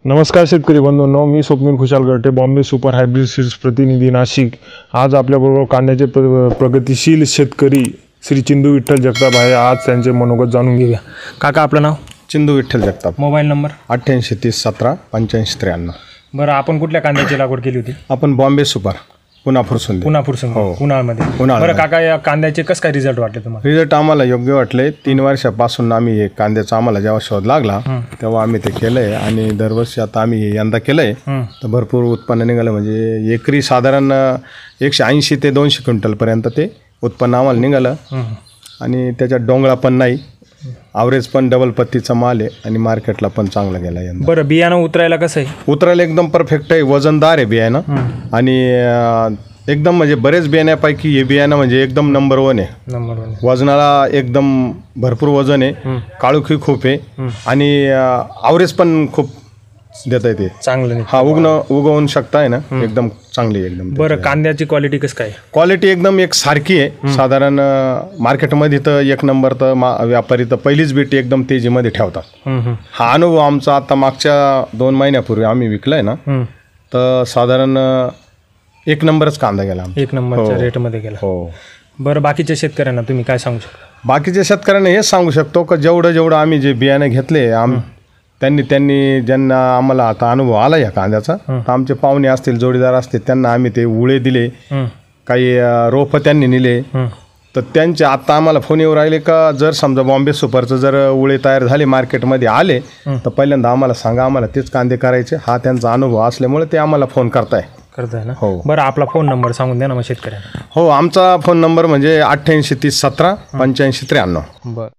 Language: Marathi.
नमस्कार शेतकरी बंधूंनो, मी स्वप्नील खुशाल गर्टे, बॉम्बे सुपर हायब्रिड सीड्स प्रतिनिधी नाशिक। आज आपल्याबरोबर कांद्याचे प्रगतिशील शेतकरी श्री चिंदू विठ्ठल जगताप आहे। आज त्यांचे मनोगत जाणून घेऊया। काका, आपलं नाव? चिंदू विठ्ठल जगताप। Mobile number? 88 30 17 85 93। बरं, आपण कुठल्या कांद्याची लागवड केली होती? आपण बॉम्बे सुपर पुनापूर उन्हाळ्यामध्ये। बरं काका, या कांद्याचे कसं काय रिझल्ट वाटले तुम्हाला? रिझल्ट आम्हाला योग्य वाटले। 3 वर्षापासून आम्ही हे कांद्याचा आम्हाला जेव्हा शोध लागला तेव्हा आम्ही ते केलंय आणि दरवर्षी आता आम्ही यंदा केलंय तर भरपूर उत्पन्न निघालं। म्हणजे एकरी साधारण 180 ते 200 क्विंटलपर्यंत ते उत्पन्न आम्हाला निघालं आणि त्याच्यात डोंगळा पण नाही, ॲव्हरेज पण डबल पत्तीचा माल आहे आणि मार्केटला पण चांगला गेला यंदा। बरं, बियाणं उतरायला कसं आहे? उतरायला एकदम परफेक्ट आहे, वजनदार आहे बियाणं आणि एकदम म्हणजे बरेच बियाण्यापैकी हे बियाणं म्हणजे एकदम नंबर 1 आहे। वजनाला एकदम भरपूर वजन आहे, काळुखी खूप आहे आणि ॲव्हरेज पण खूप देता येते चांगलं। हा उगवून शकताय ना, एकदम चांगली एकदम। बरं, कांद्याची क्वालिटी कसं काय? क्वालिटी एकदम एक सारखी आहे। साधारण मार्केटमध्ये तर 1 नंबर तर व्यापारी तर पहिलीच बीटी एकदम तेजीमध्ये ठेवतात। हा अनुभव आमचा आता मागच्या 2 महिन्यापूर्वी आम्ही विकलाय ना, तर साधारण 1 नंबरच कांदा गेला, 1 नंबरच्या रेटमध्ये गेला। हो। बरं, बाकीच्या शेतकऱ्यांना तुम्ही काय सांगू शकता? बाकीच्या शेतकऱ्यांना हेच सांगू शकतो की जेवढं आम्ही जे बियाणे घेतले त्यांनी ज्यांना आम्हाला आता अनुभव आला या कांद्याचा, तर आमचे पाहुणे असतील, जोडीदार असतील, त्यांना आम्ही ते उळे दिले, काही रोपं त्यांनी नेले, तर त्यांचे आता आम्हाला फोन येऊ राहिले का जर समजा बॉम्बे सुपरचं जर उळे तयार झाले मार्केटमध्ये आले तर पहिल्यांदा आम्हाला सांगा, आम्हाला तेच कांदे करायचे। हा त्यांचा अनुभव असल्यामुळे ते आम्हाला फोन करताय ना? हो। बरं, आपला फोन नंबर सांगून द्या ना मग शेतकऱ्यांना। हो, आमचा फोन नंबर म्हणजे 88 30 17 85 93। बरं.